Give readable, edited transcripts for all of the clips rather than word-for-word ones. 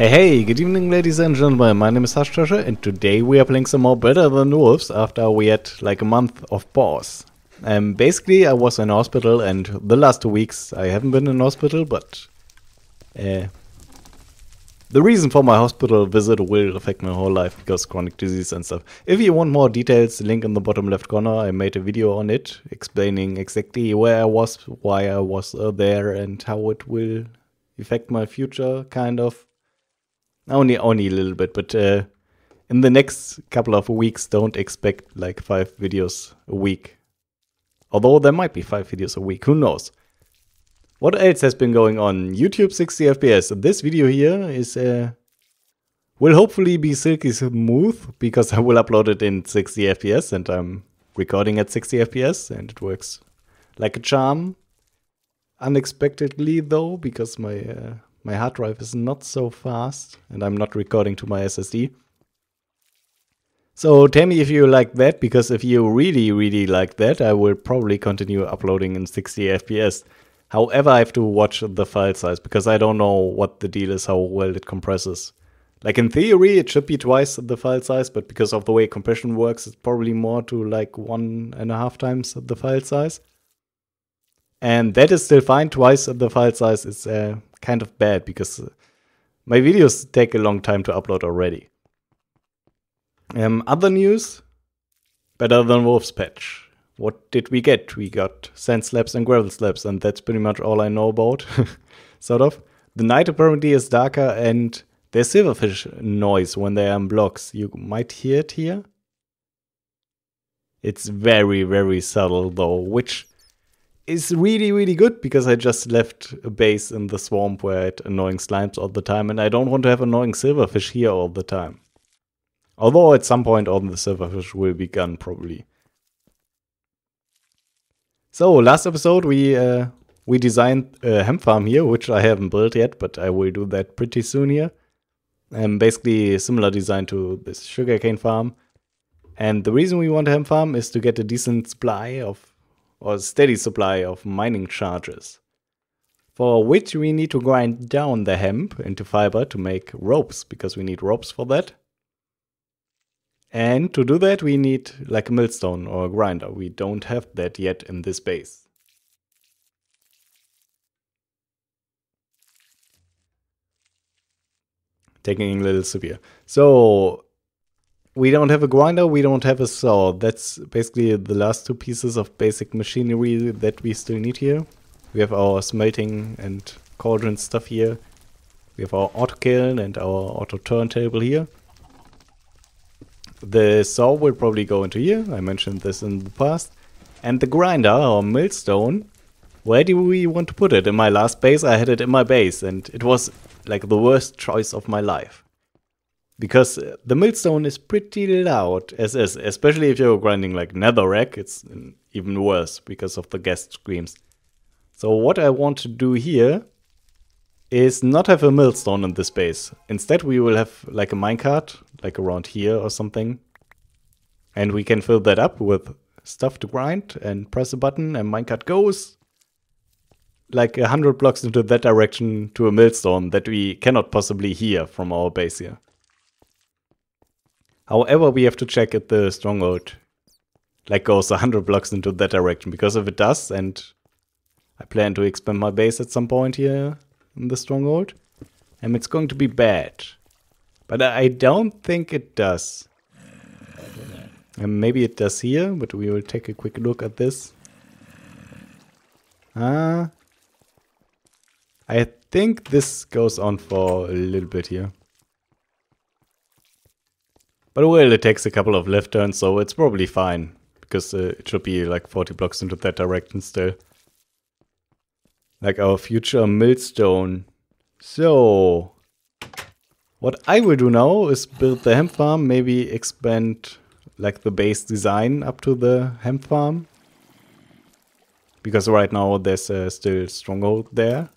Hey, good evening ladies and gentlemen, my name is Hashtasha and today we are playing some more Better Than Wolves after we had like a month of pause. Basically I was in hospital and the last 2 weeks I haven't been in hospital, but the reason for my hospital visit will affect my whole life because chronic disease and stuff. If you want more details, link in the bottom left corner, I made a video on it explaining exactly where I was, why I was there and how it will affect my future, kind of. Only a little bit, but in the next couple of weeks, don't expect like 5 videos a week. Although there might be 5 videos a week, who knows? What else has been going on? YouTube 60 FPS. This video here is will hopefully be silky smooth because I will upload it in 60 FPS and I'm recording at 60 FPS and it works like a charm. Unexpectedly though, because my hard drive is not so fast and I'm not recording to my SSD. So tell me if you like that, because if you really like that, I will probably continue uploading in 60 FPS. However, I have to watch the file size because I don't know what the deal is, how well it compresses. Like in theory, it should be twice the file size, but because of the way compression works, it's probably more to like 1.5 times the file size. And that is still fine. Twice the file size is kind of bad because my videos take a long time to upload already. Other news, Better Than Wolves patch. What did we get? We got sand slabs and gravel slabs, and that's pretty much all I know about, sort of. The night apparently is darker and there's silverfish noise when they are in blocks. You might hear it here. It's very subtle though, which is really good because I just left a base in the swamp where I had annoying slimes all the time and I don't want to have annoying silverfish here all the time. Although at some point all the silverfish will be gone probably. So last episode we designed a hemp farm here, which I haven't built yet, but I will do that pretty soon here. Basically a similar design to this sugarcane farm. And the reason we want a hemp farm is to get a decent supply of or steady supply of mining charges, for which we need to grind down the hemp into fiber to make ropes, because we need ropes for that. And to do that we need like a millstone or a grinder. We don't have that yet in this base. Taking a little severe. So we don't have a grinder, we don't have a saw. That's basically the last 2 pieces of basic machinery that we still need here. We have our smelting and cauldron stuff here. We have our auto kiln and our auto turntable here. The saw will probably go into here. I mentioned this in the past. And the grinder or millstone, where do we want to put it? In my last base I had it in my base and it was like the worst choice of my life. Because the millstone is pretty loud as is, especially if you're grinding like netherrack, it's even worse because of the guest screams. So what I want to do here is not have a millstone in this base. Instead we will have like a minecart, like around here or something. And we can fill that up with stuff to grind and press a button and minecart goes like 100 blocks into that direction to a millstone that we cannot possibly hear from our base here. However, we have to check if the stronghold like goes 100 blocks into that direction, because if it does, and I plan to expand my base at some point here in the stronghold, and it's going to be bad. But I don't think it does. And maybe it does here, but we will take a quick look at this. I think this goes on for a little bit here. But well, it takes a couple of left turns, so it's probably fine. Because it should be like 40 blocks into that direction still. Like our future millstone. So what I will do now is build the hemp farm, maybe expand like the base design up to the hemp farm. Because right now there's still stronghold there.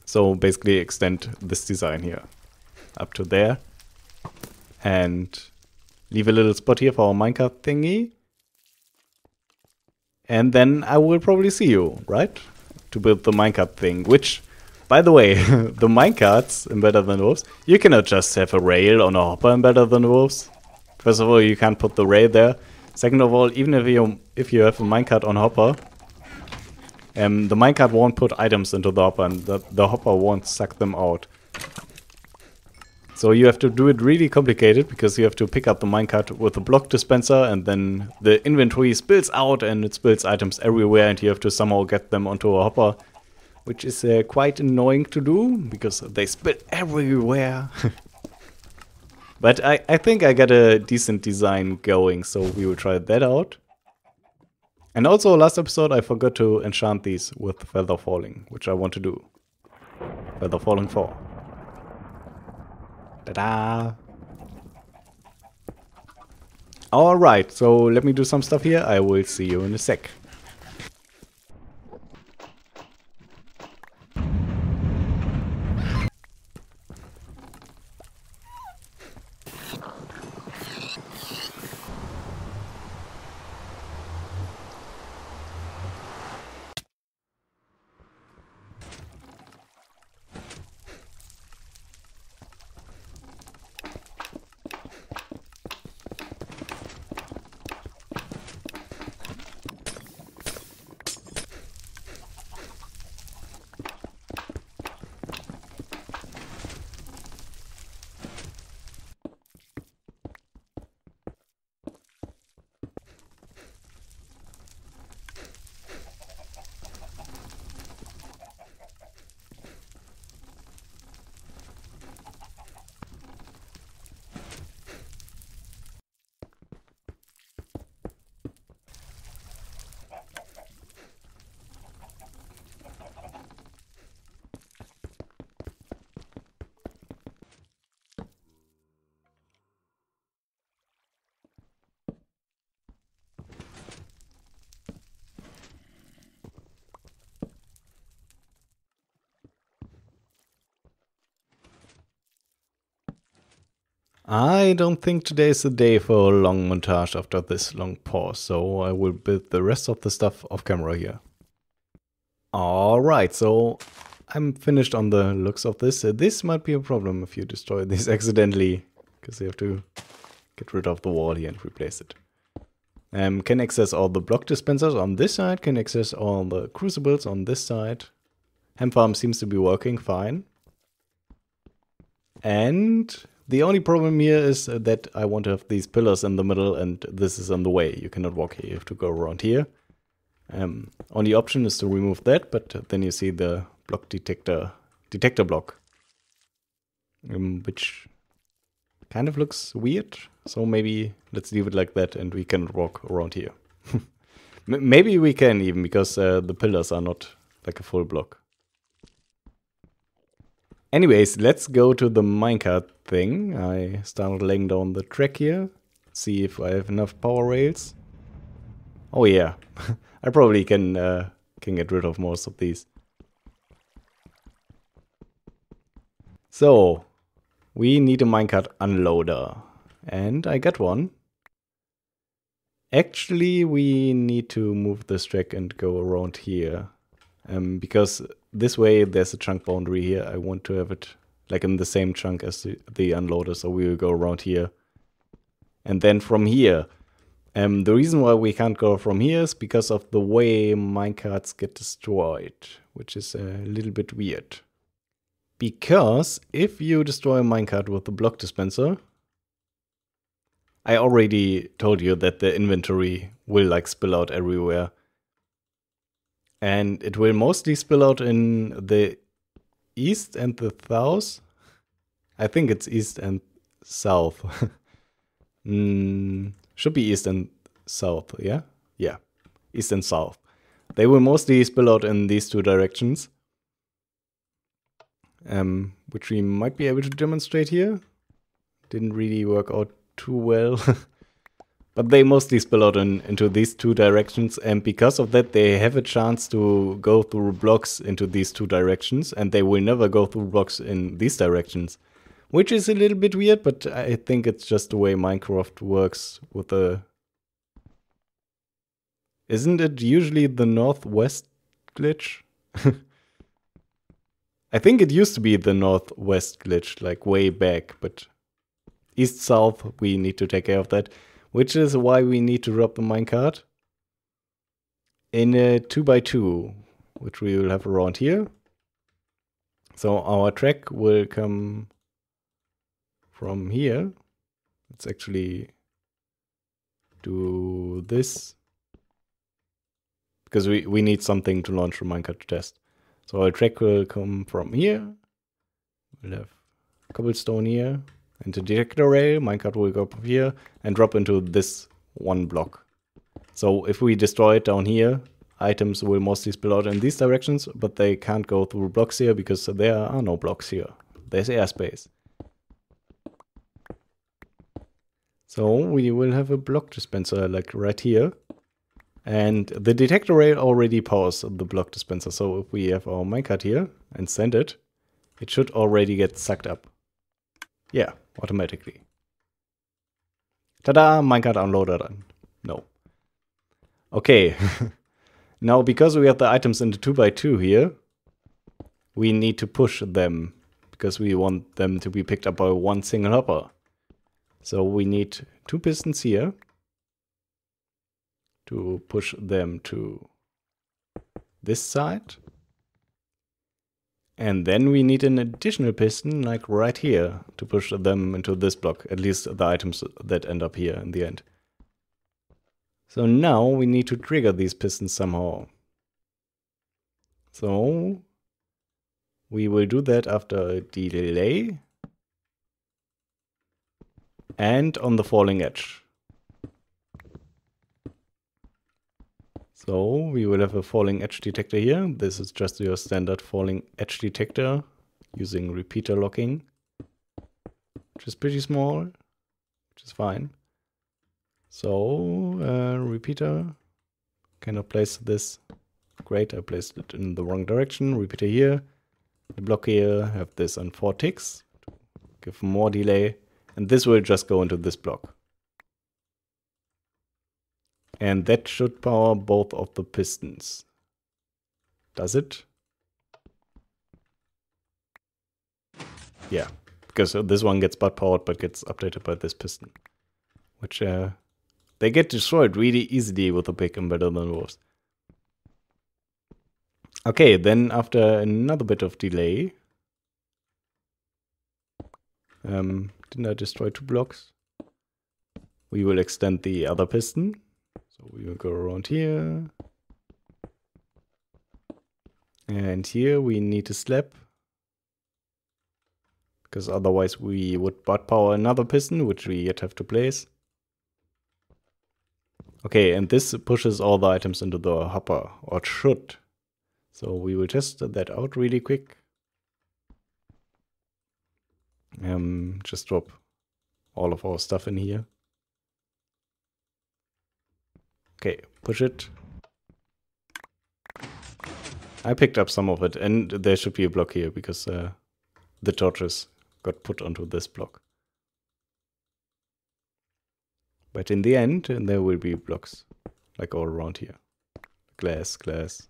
So basically extend this design here up to there. And leave a little spot here for our minecart thingy. And then I will probably see you, right? To build the minecart thing, which By the way, the minecarts in Better Than Wolves, you cannot just have a rail on a hopper in Better Than Wolves. First of all, you can't put the rail there. Second of all, even if you have a minecart on hopper, the minecart won't put items into the hopper, and the hopper won't suck them out. So you have to do it really complicated, because you have to pick up the minecart with a block dispenser, and then the inventory spills out and it spills items everywhere, and you have to somehow get them onto a hopper, which is quite annoying to do, because they spill everywhere. But I think I got a decent design going, so we will try that out. And also, last episode I forgot to enchant these with Feather Falling, which I want to do. Feather Falling 4. Ta-da! Alright, so let me do some stuff here. I will see you in a sec. I don't think today is the day for a long montage after this long pause, so I will build the rest of the stuff off camera here. Alright, so I'm finished on the looks of this. This might be a problem if you destroy this accidentally, because you have to get rid of the wall here and replace it. Can access all the block dispensers on this side, can access all the crucibles on this side. Hemp farm seems to be working fine. And the only problem here is that I want to have these pillars in the middle, and this is in the way. You cannot walk here, you have to go around here. Only option is to remove that, but then you see the block detector block, which kind of looks weird. So maybe let's leave it like that and we can walk around here. Maybe we can even, because the pillars are not like a full block. Anyways, let's go to the minecart thing. I started laying down the track here. See if I have enough power rails. Oh yeah, I probably can get rid of most of these. So, we need a minecart unloader. And I got one. Actually, we need to move this track and go around here. Because this way there's a chunk boundary here. I want to have it like in the same chunk as the unloader, so we will go around here. And then from here, the reason why we can't go from here is because of the way minecarts get destroyed, which is a little bit weird. Because if you destroy a minecart with the block dispenser, I already told you that the inventory will like spill out everywhere. And it will mostly spill out in the east and the south. I think it's east and south. Should be east and south, yeah? Yeah, east and south. They will mostly spill out in these two directions. Which we might be able to demonstrate here. Didn't really work out too well. But they mostly spill out into these two directions, and because of that they have a chance to go through blocks into these two directions, and they will never go through blocks in these directions. Which is a little bit weird, but I think it's just the way Minecraft works with the... Isn't it usually the northwest glitch? I think it used to be the northwest glitch, like way back, but east-south, we need to take care of that, which is why we need to drop the minecart in a 2x2, which we will have around here. So our track will come from here. Let's actually do this, because we need something to launch the minecart to test. So our track will come from here. We'll have cobblestone here. And the detector rail, minecart will go up here and drop into this one block. So if we destroy it down here, items will mostly spill out in these directions, but they can't go through blocks here because there are no blocks here. There's airspace. So we will have a block dispenser like right here. And the detector rail already powers the block dispenser. So if we have our minecart here and send it, it should already get sucked up. Yeah, automatically. Ta-da! Minecart unloaded. No. Okay. Now, because we have the items in the 2x2 here, we need to push them, because we want them to be picked up by one single hopper. So we need 2 pistons here to push them to this side. And then we need an additional piston, like right here, to push them into this block, at least the items that end up here in the end. So now we need to trigger these pistons somehow. So we will do that after a delay and on the falling edge. So we will have a falling edge detector here. This is just your standard falling edge detector using repeater locking, which is pretty small, which is fine. So repeater, cannot place this. Great, I placed it in the wrong direction. Repeater here. The block here, have this on 4 ticks to give more delay. And this will just go into this block. And that should power both of the pistons. Does it? Yeah, because this one gets butt powered but gets updated by this piston. Which they get destroyed really easily with a pick and better than wolves. Okay, then after another bit of delay. Didn't I destroy 2 blocks? We will extend the other piston. So we will go around here. And here we need a slab. Because otherwise we would butt power another piston, which we yet have to place. Okay, and this pushes all the items into the hopper, or it should. So we will test that out really quick. Just drop all of our stuff in here. Okay, push it. I picked up some of it, and there should be a block here because the torches got put onto this block. But in the end, there will be blocks, like all around here. Glass, glass.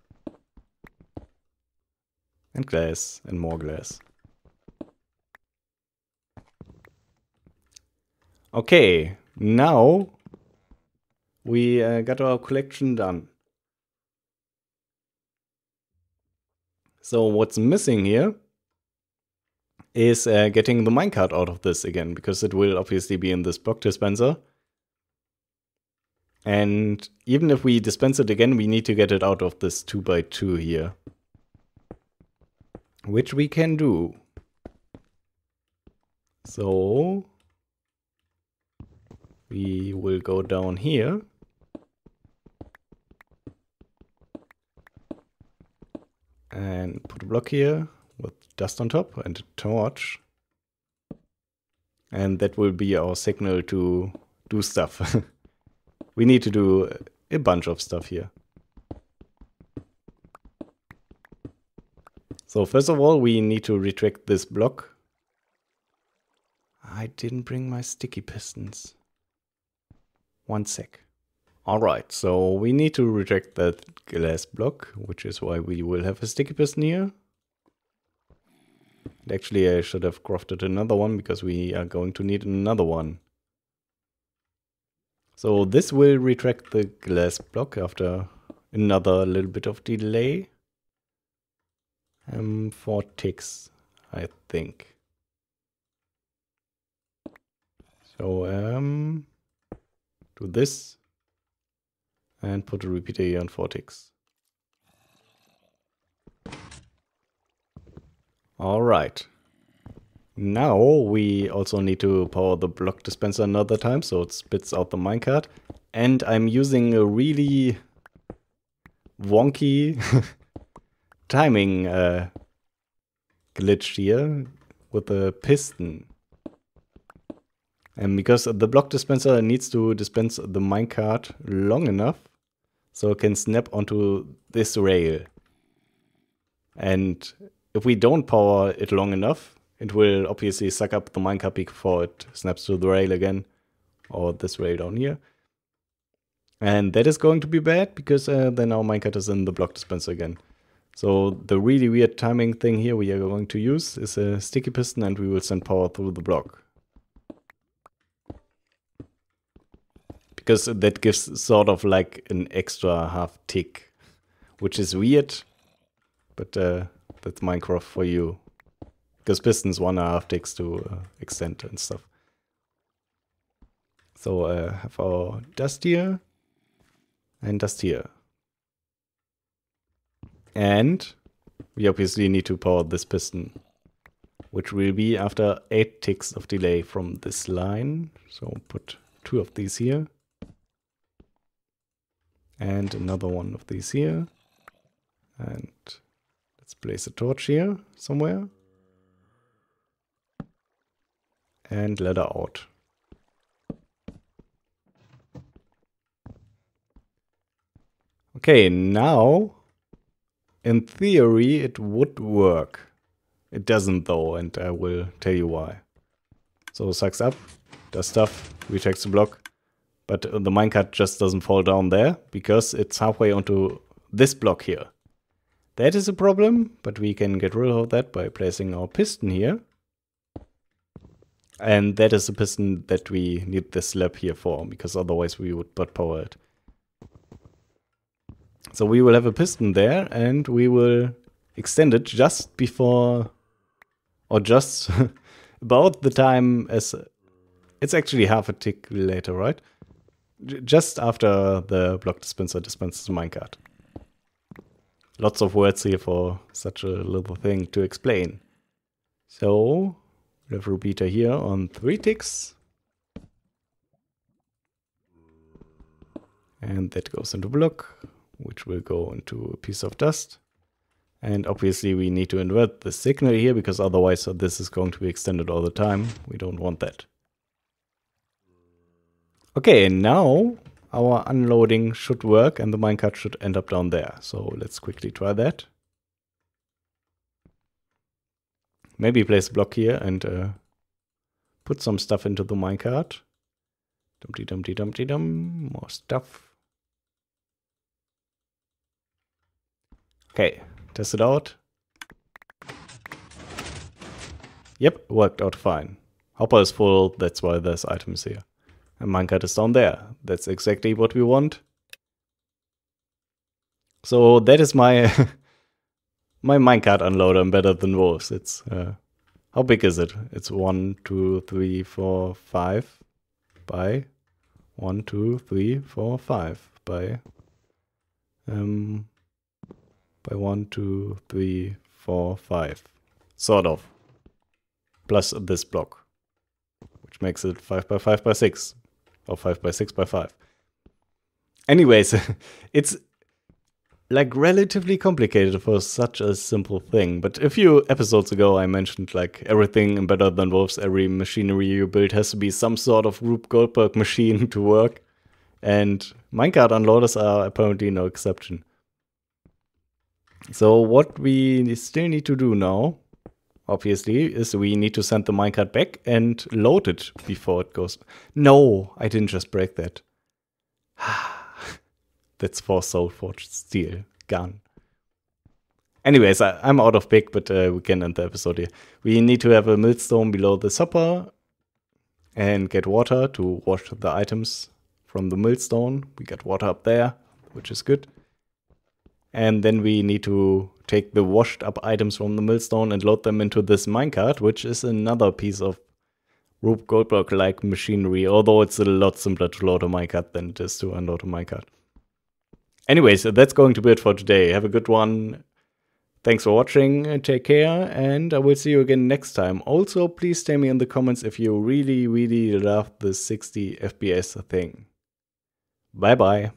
And glass, and more glass. Okay, now we got our collection done. So what's missing here is getting the minecart out of this again, because it will obviously be in this block dispenser. And even if we dispense it again, we need to get it out of this 2x2 here. Which we can do. So we will go down here. And put a block here with dust on top and a torch. And that will be our signal to do stuff. We need to do a bunch of stuff here. So first of all, we need to retract this block. I didn't bring my sticky pistons. 1 sec. Alright, so we need to retract that glass block, which is why we will have a sticky piston here. Actually, I should have crafted another one because we are going to need another one. So this will retract the glass block after another little bit of delay. 4 ticks, I think. So do this and put a repeater here on 4 ticks. Alright. Now we also need to power the block dispenser another time, so it spits out the minecart. And I'm using a really wonky timing glitch here with the piston. And because the block dispenser needs to dispense the minecart long enough so it can snap onto this rail. And if we don't power it long enough, it will obviously suck up the minecart before it snaps to the rail again, or this rail down here. And that is going to be bad, because then our minecart is in the block dispenser again. So the really weird timing thing here we are going to use is a sticky piston, and we will send power through the block. Because that gives sort of like an extra half tick, which is weird, but that's Minecraft for you. Because pistons 1.5 ticks to extend and stuff. So have our dust here and dust here. And we obviously need to power this piston, which will be after 8 ticks of delay from this line. So put 2 of these here. And another one of these here. And let's place a torch here somewhere. And ladder out. Okay, now, in theory, it would work. It doesn't though, and I will tell you why. So sucks up, does stuff, retakes the block. But the minecart just doesn't fall down there, because it's halfway onto this block here. That is a problem, but we can get rid of that by placing our piston here. And that is the piston that we need this slab here for, because otherwise we would not power it. So we will have a piston there, and we will extend it just before, or just about the time as, it's actually half a tick later, right? Just after the block dispenser dispenses the minecart. Lots of words here for such a little thing to explain. So we have a repeater here on 3 ticks. And that goes into block, which will go into a piece of dust. And obviously we need to invert the signal here, because otherwise this is going to be extended all the time. We don't want that. Okay, now our unloading should work and the minecart should end up down there. So let's quickly try that. Maybe place a block here and put some stuff into the minecart. Dumpty dumpty dumpty dum, more stuff. Okay, test it out. Yep, worked out fine. Hopper is full, that's why there's items here. And minecart is down there. That's exactly what we want. So that is my my minecart unloader in Better Than Wolves. It's how big is it? It's 1, 2, 3, 4, 5 by 1, 2, 3, 4, 5 by 1, 2, 3, 4, 5. Sort of. Plus this block, which makes it 5 by 5 by 6. Or 5 by 6 by 5. Anyways, it's like relatively complicated for such a simple thing. But a few episodes ago I mentioned like everything in Better Than Wolves, every machinery you build has to be some sort of Rube Goldberg machine to work. And minecart unloaders are apparently no exception. So what we still need to do now, obviously, is we need to send the minecart back and load it before it goes. No, I didn't just break that. That's for Soulforged steel gun. Anyways, I'm out of pick, but we can end the episode here. We need to have a millstone below the hopper and get water to wash the items from the millstone. We got water up there, which is good. And then we need to take the washed up items from the millstone and load them into this minecart, which is another piece of Rube Goldberg-like machinery, although it's a lot simpler to load a minecart than it is to unload a minecart. Anyways, that's going to be it for today. Have a good one. Thanks for watching, take care, and I will see you again next time. Also, please tell me in the comments if you really, really love the 60 FPS thing. Bye bye.